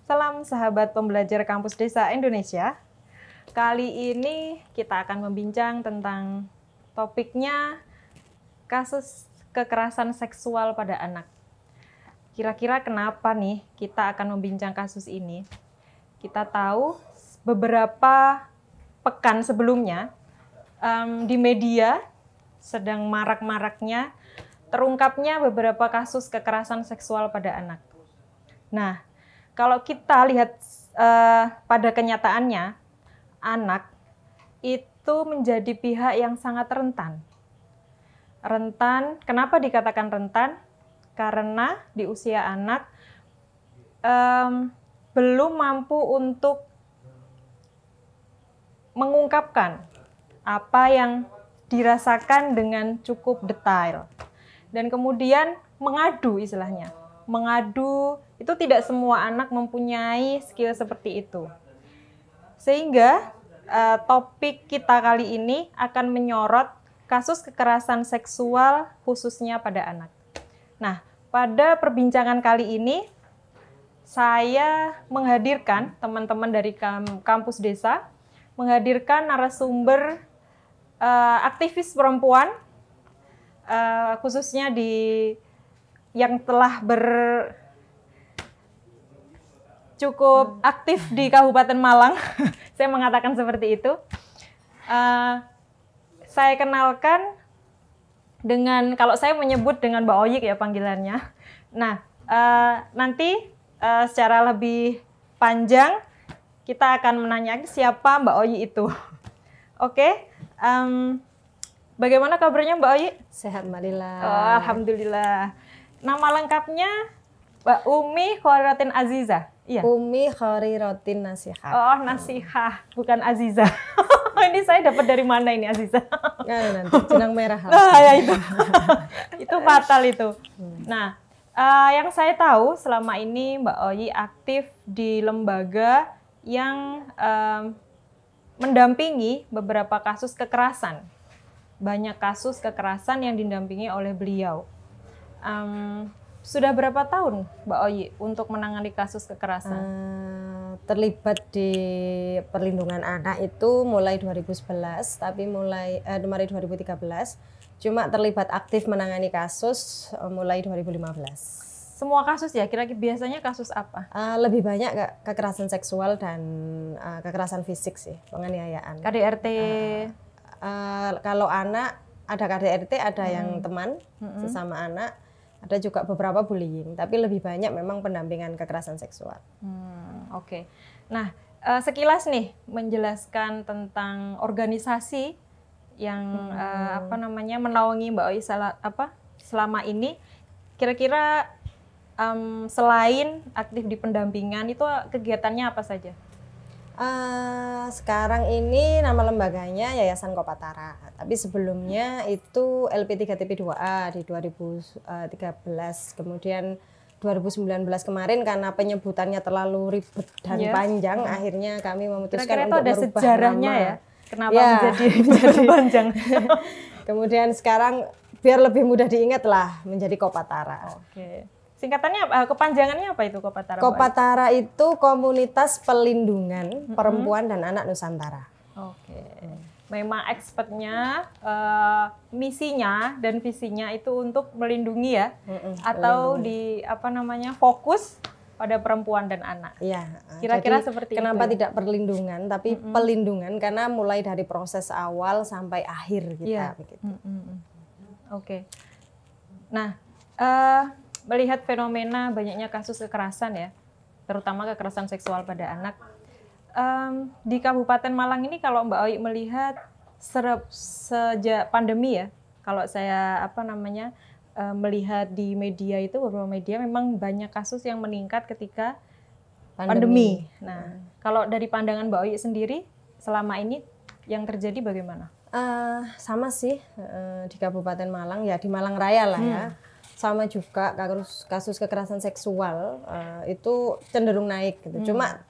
Salam sahabat pembelajar Kampus Desa Indonesia. Kali ini kita akan membincang tentang topiknya kasus kekerasan seksual pada anak. Kira-kira kenapa nih kita akan membincang kasus ini? Kita tahu beberapa pekan sebelumnya di media sedang marak-maraknya terungkapnya beberapa kasus kekerasan seksual pada anak. Nah, kalau kita lihat pada kenyataannya, anak itu menjadi pihak yang sangat rentan. Rentan, kenapa dikatakan rentan? Karena di usia anak belum mampu untuk mengungkapkan apa yang dirasakan dengan cukup detail. Dan kemudian mengadu istilahnya. Mengadu itu tidak semua anak mempunyai skill seperti itu. Sehingga topik kita kali ini akan menyorot kasus kekerasan seksual khususnya pada anak. Nah, pada perbincangan kali ini saya menghadirkan teman-teman dari kampus desa, menghadirkan narasumber aktivis perempuan, khususnya yang telah cukup aktif di Kabupaten Malang. Saya mengatakan seperti itu. Saya kenalkan dengan, kalau saya menyebut dengan Mbak Oyik ya panggilannya. Nah, nanti secara lebih panjang kita akan menanyakan siapa Mbak Oyik itu. Oke, bagaimana kabarnya Mbak Oyik? Sehat Mbak Lila. Oh, alhamdulillah. Nama lengkapnya Mbak Umi Khawrirotin Aziza. Iya. Umi Khawrirotin Nasihah. Oh, Nasihah, bukan Aziza. Ini saya dapat dari mana ini Aziza? Nanti jenang merah. Nah, ya itu. Itu fatal itu. Nah, yang saya tahu selama ini Mbak Oyi aktif di lembaga yang mendampingi beberapa kasus kekerasan. Banyak kasus kekerasan yang didampingi oleh beliau. Sudah berapa tahun Mbak Oyi untuk menangani kasus kekerasan? Terlibat di perlindungan anak itu mulai 2011, tapi mulai 2013. Cuma terlibat aktif menangani kasus mulai 2015. Semua kasus ya? Kira-kira biasanya kasus apa? Lebih banyak kekerasan seksual dan kekerasan fisik sih, penganiayaan. KDRT? Kalau anak ada KDRT, ada yang teman sesama anak, ada juga beberapa bullying, tapi lebih banyak memang pendampingan kekerasan seksual. Oke. Nah, sekilas nih menjelaskan tentang organisasi yang menaungi Mbak Oyi selama ini. Kira-kira selain aktif di pendampingan itu kegiatannya apa saja? Sekarang ini nama lembaganya Yayasan Kopatara, tapi sebelumnya itu LP3TP2A di 2013, kemudian 2019 kemarin karena penyebutannya terlalu ribet dan panjang, akhirnya kami memutuskan untuk ada merubah sejarahnya nama. Ya? Kenapa menjadi panjang? Kemudian sekarang biar lebih mudah diingat lah menjadi Kopatara. Oke. Singkatannya apa? Kepanjangannya apa itu Kopatara? Kopatara itu Komunitas Pelindungan Perempuan dan Anak Nusantara. Oke. Memang expertnya, misinya dan visinya itu untuk melindungi ya, atau fokus pada perempuan dan anak. Iya. Kira-kira seperti kenapa itu. Tidak perlindungan, tapi pelindungan karena mulai dari proses awal sampai akhir kita. Begitu. Oke. Nah, melihat fenomena banyaknya kasus kekerasan ya, terutama kekerasan seksual pada anak. Di Kabupaten Malang ini kalau Mbak Oyi melihat sejak pandemi ya, kalau saya melihat di media itu, beberapa media memang banyak kasus yang meningkat ketika pandemi. Nah, kalau dari pandangan Mbak Oyi sendiri selama ini yang terjadi bagaimana? Sama sih di Kabupaten Malang ya, di Malang Raya lah ya. Sama juga kasus kekerasan seksual itu cenderung naik gitu. Cuma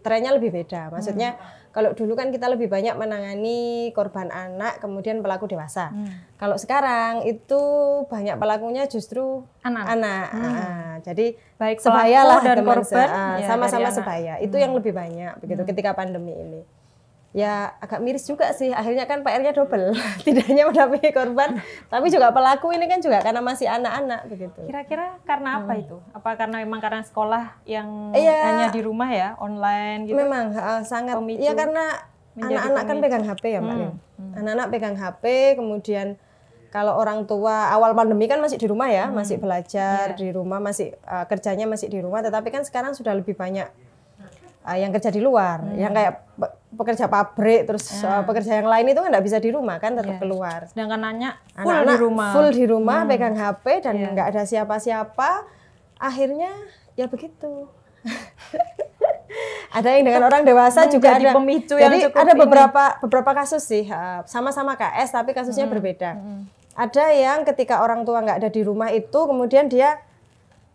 trennya lebih beda. Maksudnya kalau dulu kan kita lebih banyak menangani korban anak, kemudian pelaku dewasa. Kalau sekarang itu banyak pelakunya justru anak. Jadi baik sebaya pelaku lah dan teman korban sama-sama dari anak. sebaya. Itu yang lebih banyak begitu ketika pandemi ini. Ya agak miris juga sih, akhirnya kan PR-nya double. Tidak hanya mendampingi korban, tapi juga pelaku ini kan juga karena masih anak-anak begitu. Kira-kira karena apa itu? Apa karena memang karena sekolah yang hanya di rumah ya, online gitu? Memang sangat. Pemicu Ya karena anak-anak kan pegang HP ya Mbak Lin. Anak-anak pegang HP, kemudian kalau orang tua awal pandemi kan masih di rumah ya, masih belajar di rumah, masih kerjanya masih di rumah. Tetapi kan sekarang sudah lebih banyak yang kerja di luar, yang kayak pekerja pabrik, terus pekerja yang lain itu kan nggak bisa di rumah kan, tetap keluar. Sedangkan anak full di rumah pegang HP dan nggak ada siapa-siapa, akhirnya ya begitu. Ada yang dengan orang dewasa juga ada pemicu jadi yang ada beberapa kasus sih, sama-sama KS tapi kasusnya berbeda. Ada yang ketika orang tua nggak ada di rumah itu kemudian dia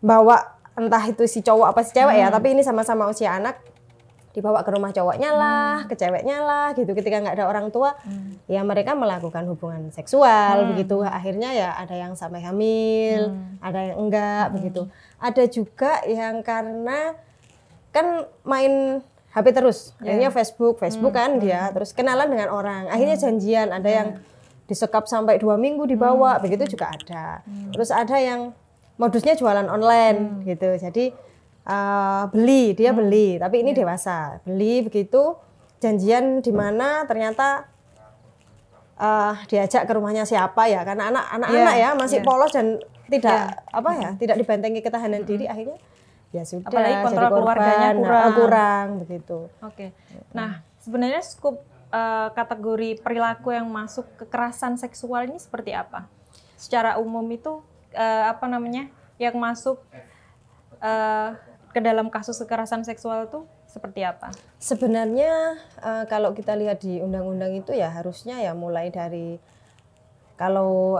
bawa, entah itu si cowok apa si cewek ya, tapi ini sama-sama usia anak, dibawa ke rumah cowoknya lah, ke ceweknya lah gitu. Ketika nggak ada orang tua, ya mereka melakukan hubungan seksual begitu. Akhirnya ya ada yang sampai hamil, ada yang enggak begitu. Ada juga yang karena kan main HP terus, akhirnya Facebook kan dia, terus kenalan dengan orang, akhirnya janjian. Ada yang disekap sampai 2 minggu dibawa, begitu juga ada. Terus ada yang modusnya jualan online gitu, jadi dia beli, tapi ini dewasa, beli begitu, janjian di mana ternyata diajak ke rumahnya siapa ya, karena anak-anak ya masih polos dan tidak dibentengi ketahanan diri, akhirnya ya sudah. Apalagi kontrol jadi keluarganya kurang begitu. Oke. Nah, sebenarnya skup kategori perilaku yang masuk kekerasan seksual ini seperti apa? Secara umum itu yang masuk ke dalam kasus kekerasan seksual itu seperti apa? Sebenarnya kalau kita lihat di undang-undang itu ya harusnya ya mulai dari kalau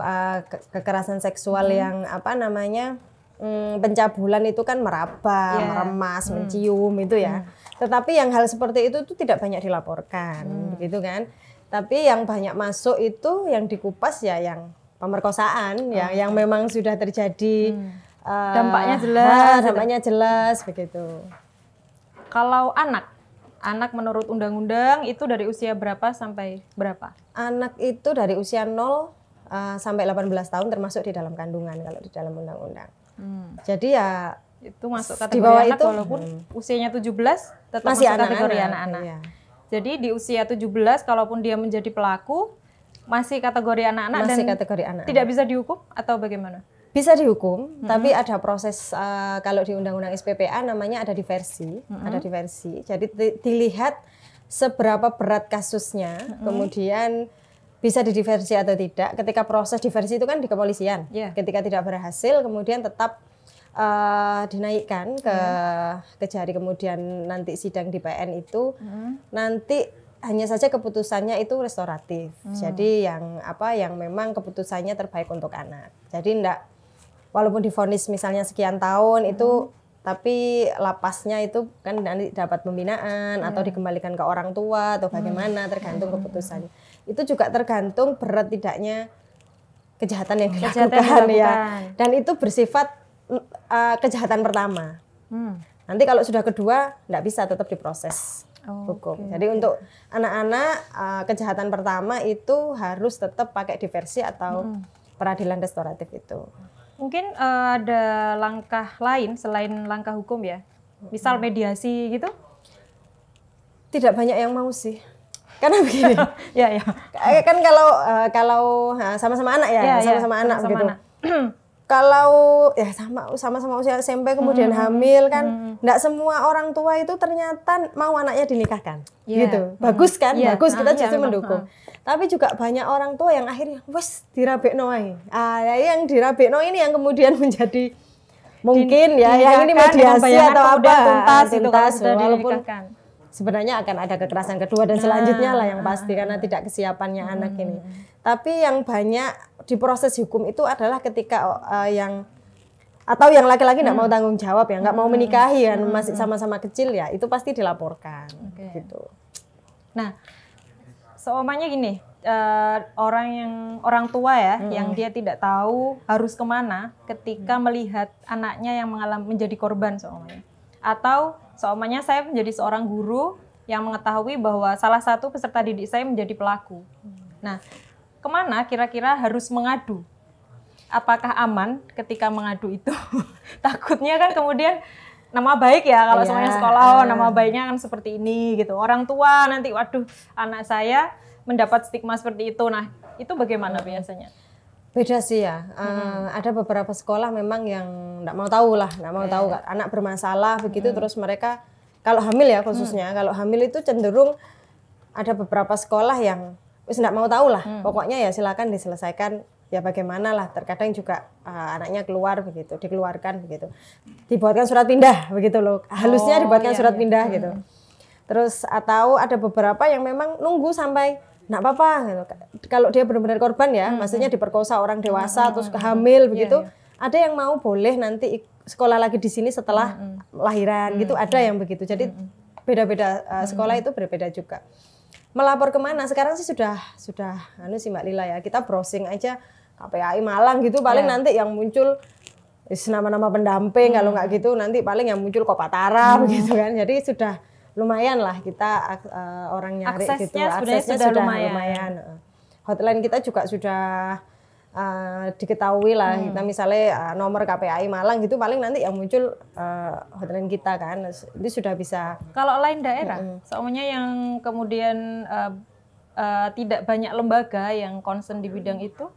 kekerasan seksual yang pencabulan itu kan meraba, meremas, mencium itu ya. Tetapi yang hal seperti itu tuh tidak banyak dilaporkan, begitu kan? Tapi yang banyak masuk itu yang dikupas ya yang pemerkosaan, yang memang sudah terjadi. Dampaknya jelas begitu. Kalau anak menurut undang-undang itu dari usia berapa sampai berapa? Anak itu dari usia 0 sampai 18 tahun termasuk di dalam kandungan kalau di dalam undang-undang. Jadi ya itu masuk kategori anak walaupun usianya 17 tetap masih masuk kategori anak-anak. Iya. Jadi di usia 17 kalaupun dia menjadi pelaku masih kategori anak-anak dan kategori anak-anak. Tidak bisa dihukum atau bagaimana? Bisa dihukum, tapi ada proses kalau di Undang-Undang SPPA namanya ada diversi, Jadi dilihat seberapa berat kasusnya, kemudian bisa didiversi atau tidak. Ketika proses diversi itu kan di kepolisian. Ketika tidak berhasil, kemudian tetap dinaikkan ke Kejari, kemudian nanti sidang di PN itu nanti hanya saja keputusannya itu restoratif. Jadi yang memang keputusannya terbaik untuk anak. Jadi walaupun divonis misalnya sekian tahun itu, tapi lapasnya itu kan nanti dapat pembinaan atau dikembalikan ke orang tua atau bagaimana, tergantung keputusannya. Itu juga tergantung berat tidaknya kejahatan yang dilakukan ya. Dan itu bersifat kejahatan pertama. Nanti kalau sudah kedua nggak bisa, tetap diproses hukum. Jadi untuk anak-anak kejahatan pertama itu harus tetap pakai diversi atau peradilan restoratif itu. Mungkin ada langkah lain selain langkah hukum ya, misal mediasi gitu? Tidak banyak yang mau sih, karena begini. Ya. Kan kalau sama-sama anak ya, sama-sama anak begitu. Kalau ya sama-sama usia SMP kemudian hamil kan, enggak semua orang tua itu ternyata mau anaknya dinikahkan, gitu. Bagus kan, bagus, kita justru mendukung. Tapi juga banyak orang tua yang akhirnya wes dirabekno ae. Yang dirabekno ini yang kemudian menjadi mungkin yang ini mediasi atau apa tuntas walaupun sebenarnya akan ada kekerasan kedua dan selanjutnya lah yang pasti karena tidak kesiapannya anak ini. Tapi yang banyak di proses hukum itu adalah ketika yang atau yang laki-laki nggak mau tanggung jawab ya, nggak mau menikahi kan, masih sama-sama kecil ya, itu pasti dilaporkan. Gitu. Nah, seumpamanya gini, orang tua ya, yang dia tidak tahu harus kemana ketika melihat anaknya yang menjadi korban seumpamanya. Atau seumpamanya saya menjadi seorang guru yang mengetahui bahwa salah satu peserta didik saya menjadi pelaku. Nah, kemana kira-kira harus mengadu? Apakah aman ketika mengadu itu? Takutnya kan kemudian nama baik ya, kalau semuanya sekolah, nama baiknya kan seperti ini gitu. Orang tua nanti, waduh, anak saya mendapat stigma seperti itu. Nah, itu bagaimana biasanya? Beda sih ya. Ada beberapa sekolah memang yang nggak mau tahu lah, nggak mau tahu anak bermasalah begitu. Terus mereka kalau hamil ya khususnya, kalau hamil itu cenderung ada beberapa sekolah yang wis nggak mau tahu lah. Pokoknya ya silakan diselesaikan. Ya bagaimana lah, terkadang juga anaknya keluar begitu, dikeluarkan begitu, dibuatkan surat pindah begitu loh, halusnya dibuatkan surat pindah gitu. Terus atau ada beberapa yang memang nunggu sampai nggak apa-apa gitu. Kalau dia benar-benar korban ya, maksudnya diperkosa orang dewasa terus hamil begitu, ada yang mau boleh nanti sekolah lagi di sini setelah lahiran gitu, ada yang begitu. Jadi beda-beda sekolah itu berbeda juga. Melapor kemana? Sekarang sih sudah anu sih Mbak Lila ya, kita browsing aja KPAI Malang gitu, paling nanti yang muncul nama-nama pendamping, kalau nggak gitu nanti paling yang muncul Kopatara begitu kan. Jadi sudah lumayan lah kita orang nyari gitu. Aksesnya sudah lumayan. Hotline kita juga sudah diketahui lah. Kita misalnya nomor KPAI Malang gitu, paling nanti yang muncul hotline kita kan. Itu sudah bisa. Kalau lain daerah, soalnya yang kemudian tidak banyak lembaga yang concern di bidang itu,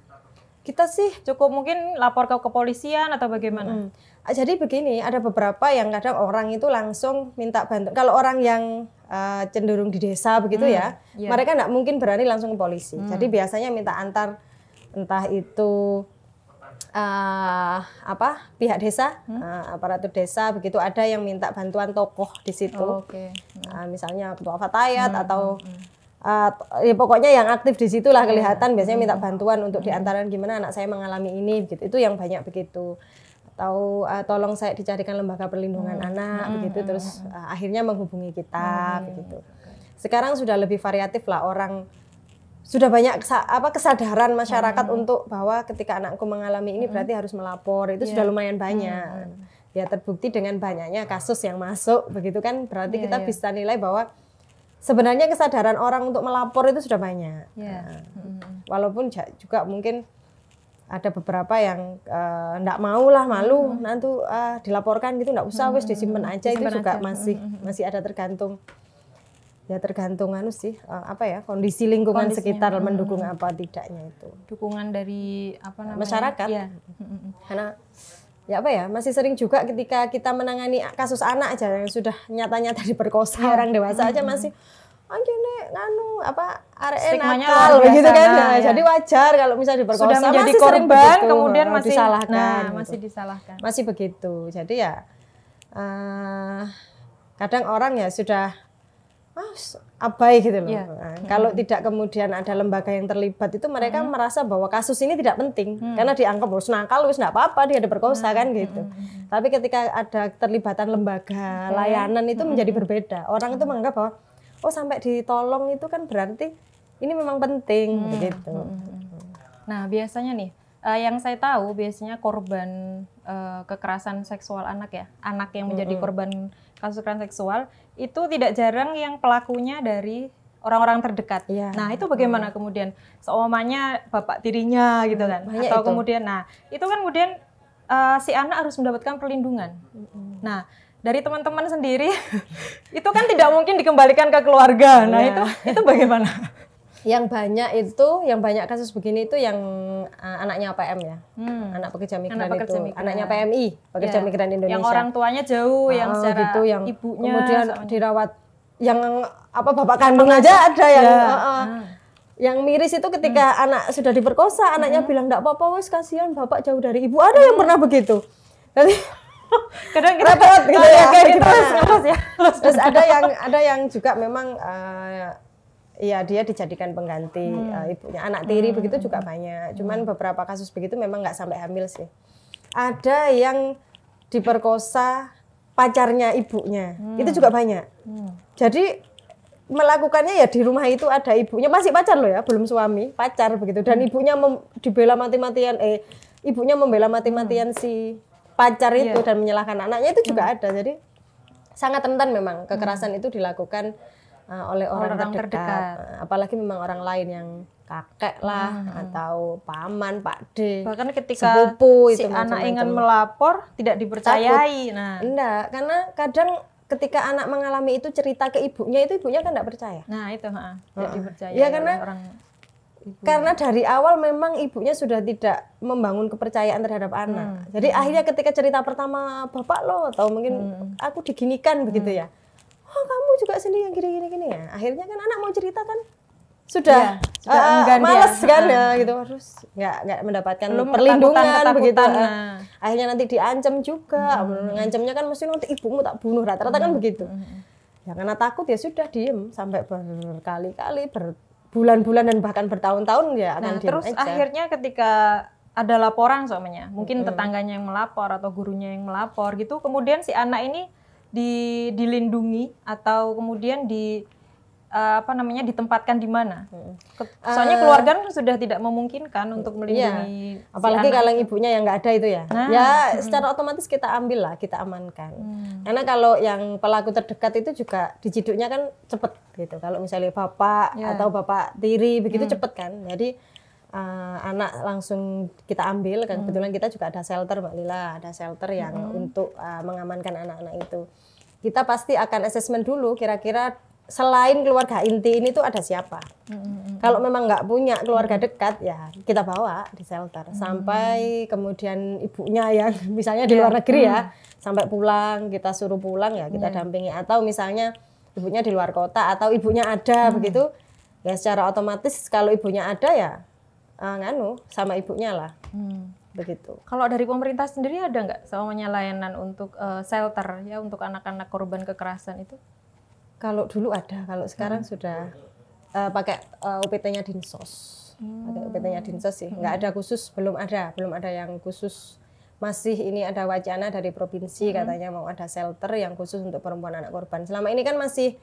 kita sih cukup mungkin lapor ke kepolisian atau bagaimana? Jadi begini, ada beberapa yang kadang orang itu langsung minta bantuan. Kalau orang yang cenderung di desa begitu mereka nggak mungkin berani langsung ke polisi. Jadi biasanya minta antar, entah itu pihak desa, aparatur desa begitu, ada yang minta bantuan tokoh di situ. Misalnya ketua fatayat atau ya pokoknya yang aktif di situlah kelihatan, biasanya minta bantuan untuk diantaran gimana anak saya mengalami ini begitu. Itu yang banyak begitu. Atau tolong saya dicarikan lembaga perlindungan anak begitu, terus akhirnya menghubungi kita begitu. Sekarang sudah lebih variatif lah, orang sudah banyak kesadaran masyarakat untuk bahwa ketika anakku mengalami ini berarti harus melapor. Itu sudah lumayan banyak. Ya terbukti dengan banyaknya kasus yang masuk begitu kan, berarti kita bisa nilai bahwa sebenarnya kesadaran orang untuk melapor itu sudah banyak. Walaupun juga mungkin ada beberapa yang enggak mau lah, malu nanti dilaporkan gitu, enggak usah, wis disimpan aja. Itu juga masih ada tergantung anu sih, kondisi lingkungan sekitar mendukung apa tidaknya itu. Dukungan dari masyarakat. Karena masih sering juga ketika kita menangani kasus anak aja yang sudah nyata-nyata diperkosa orang dewasa aja masih arek nakal begitu kan. Jadi wajar kalau misalnya diperkosa, sudah menjadi masih korban begitu, kemudian masih disalahkan. Masih disalahkan. Masih begitu. Jadi ya kadang orang ya sudah abai gitu loh. Kalau tidak kemudian ada lembaga yang terlibat itu, mereka merasa bahwa kasus ini tidak penting karena dianggap harus nakal, wis enggak apa-apa dia diperkosa kan gitu. Tapi ketika ada keterlibatan lembaga layanan itu menjadi berbeda. Orang itu menganggap bahwa sampai ditolong itu kan berarti ini memang penting begitu. Nah, biasanya nih yang saya tahu biasanya korban kekerasan seksual anak ya, anak yang menjadi korban kasus kekerasan seksual itu tidak jarang yang pelakunya dari orang-orang terdekat. Nah, itu bagaimana kemudian seumpamanya bapak tirinya gitu kan, atau kemudian itu kan kemudian si anak harus mendapatkan perlindungan. Nah, dari teman-teman sendiri itu kan tidak mungkin dikembalikan ke keluarga. Nah, itu bagaimana? Yang banyak kasus begini itu yang anaknya APM ya, anak pekerja migran anaknya PMI, pekerja migran Indonesia. Yang orang tuanya jauh, yang secara gitu, yang ibunya kemudian dirawat, yang bapak kandung aja ada yang yang miris itu ketika anak sudah diperkosa, anaknya bilang enggak apa-apa, wes kasihan bapak jauh dari ibu. Ada yang pernah begitu. Jadi kadang kita repot gitu ya. Terus ada yang juga memang dia dijadikan pengganti ibunya, anak tiri begitu juga banyak. Cuman beberapa kasus begitu memang nggak sampai hamil sih. ada yang diperkosa pacarnya ibunya, itu juga banyak. Jadi melakukannya ya di rumah itu ada ibunya, masih pacar loh ya, belum suami, pacar begitu. Dan ibunya dibela mati-matian, ibunya membela mati-matian si pacar itu dan menyalahkan anaknya, itu juga ada. Jadi sangat rentan memang kekerasan itu dilakukan oleh orang terdekat. Apalagi memang orang lain yang kakek lah atau paman, Pak D, bahkan ketika sepupu, si itu anak macam-macam. ingin melapor tidak dipercayai. Takut. Nah, enggak, karena kadang ketika anak mengalami itu cerita ke ibunya, itu ibunya kan enggak percaya. nah itu tidak dipercayai Ya karena oleh orang ibu. Karena dari awal memang ibunya sudah tidak membangun kepercayaan terhadap anak. Jadi akhirnya ketika cerita pertama, bapak lo atau mungkin aku diginikan begitu ya. Oh, kamu juga sendiri yang gini ya. Akhirnya kan anak mau cerita kan sudah enggan males dia. kan ya gitu, harus nggak mendapatkan Belum perlindungan ketakutan, begitu. nah. Akhirnya nanti diancam juga. Ngancamnya kan mesti nanti ibumu tak bunuh, rata-rata kan begitu. Ya karena takut ya sudah diem sampai berkali-kali, berbulan-bulan dan bahkan bertahun-tahun ya akan diem terus aja. akhirnya ketika ada laporan soalnya, mungkin tetangganya yang melapor atau gurunya yang melapor gitu, kemudian si anak ini dilindungi atau kemudian ditempatkan di mana? Soalnya keluarga kan sudah tidak memungkinkan untuk melindungi. Apalagi si kalau anak. ibunya yang nggak ada itu ya. Secara otomatis kita ambil lah, kita amankan. Karena kalau yang pelaku terdekat itu juga diciduknya kan cepet gitu. Kalau misalnya bapak atau bapak tiri begitu cepet kan. Jadi anak langsung kita ambil. Kebetulan kita juga ada shelter, Mbak Lila, ada shelter yang untuk mengamankan anak-anak itu. Kita pasti akan asesmen dulu kira-kira selain keluarga inti ini tuh ada siapa. Kalau memang nggak punya keluarga dekat ya kita bawa di shelter sampai kemudian ibunya yang misalnya di luar negeri ya sampai pulang, kita suruh pulang ya kita dampingi, atau misalnya ibunya di luar kota atau ibunya ada begitu ya, secara otomatis kalau ibunya ada ya sama ibunya lah. Begitu. Kalau dari pemerintah sendiri ada nggak semuanya layanan untuk shelter ya untuk anak-anak korban kekerasan itu? Kalau dulu ada, kalau sekarang sudah pakai UPT-nya Dinsos. Pakai UPT-nya Dinsos sih. Nggak ada khusus, belum ada yang khusus. Masih ini ada wacana dari provinsi katanya mau ada shelter yang khusus untuk perempuan anak korban. Selama ini kan masih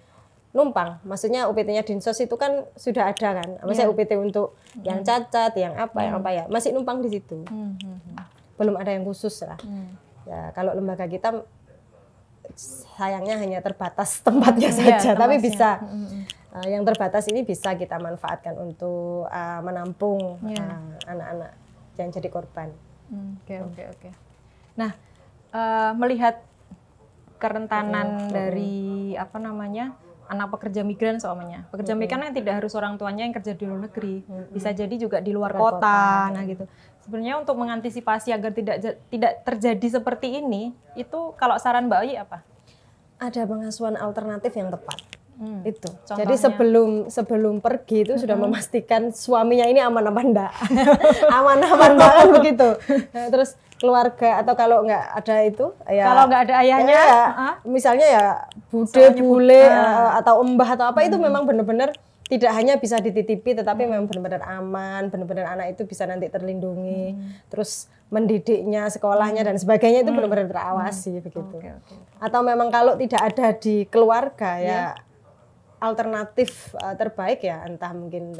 numpang. Maksudnya UPT-nya Dinsos itu kan sudah ada kan. Maksudnya UPT untuk yang cacat, yang apa ya, masih numpang di situ. Belum ada yang khusus lah. Ya, kalau lembaga kita sayangnya hanya terbatas tempatnya saja, tapi bisa yang terbatas ini bisa kita manfaatkan untuk menampung anak-anak yang jadi korban. Oke. Nah, melihat kerentanan dari anak pekerja migran soalnya, pekerja migran yang tidak harus orang tuanya yang kerja di luar negeri, bisa jadi juga di luar kota. Nah gitu. Sebenarnya untuk mengantisipasi agar tidak terjadi seperti ini, itu kalau saran Mbak Oyi apa? Ada pengasuhan alternatif yang tepat. Itu. Contohnya? Jadi sebelum pergi itu sudah memastikan suaminya ini aman apa enggak. Aman-aman banget begitu. Nah, terus keluarga atau kalau nggak ada itu ya, kalau nggak ada ayahnya misalnya ya bude, bule atau embah atau apa itu memang benar-benar tidak hanya bisa dititipi, tetapi memang benar-benar aman, benar-benar anak itu bisa nanti terlindungi, terus mendidiknya, sekolahnya dan sebagainya itu benar-benar terawasi begitu. Atau memang kalau tidak ada di keluarga ya alternatif terbaik ya entah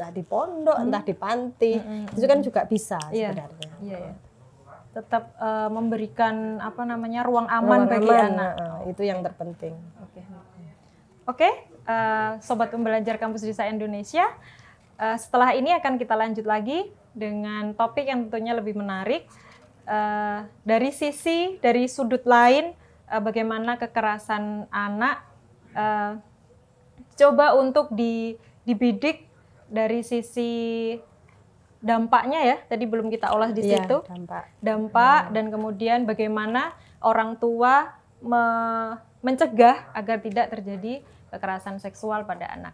di pondok, entah di panti, itu kan juga bisa sebenarnya. Iya. Tetap memberikan ruang aman bagi anak. Itu yang terpenting. Oke. Sobat Pembelajar Kampus Desa Indonesia, setelah ini akan kita lanjut lagi dengan topik yang tentunya lebih menarik dari sudut lain, bagaimana kekerasan anak coba untuk dibidik dari sisi dampaknya ya, tadi belum kita olah di situ. Dampak dan kemudian bagaimana orang tua mencegah agar tidak terjadi kekerasan seksual pada anak.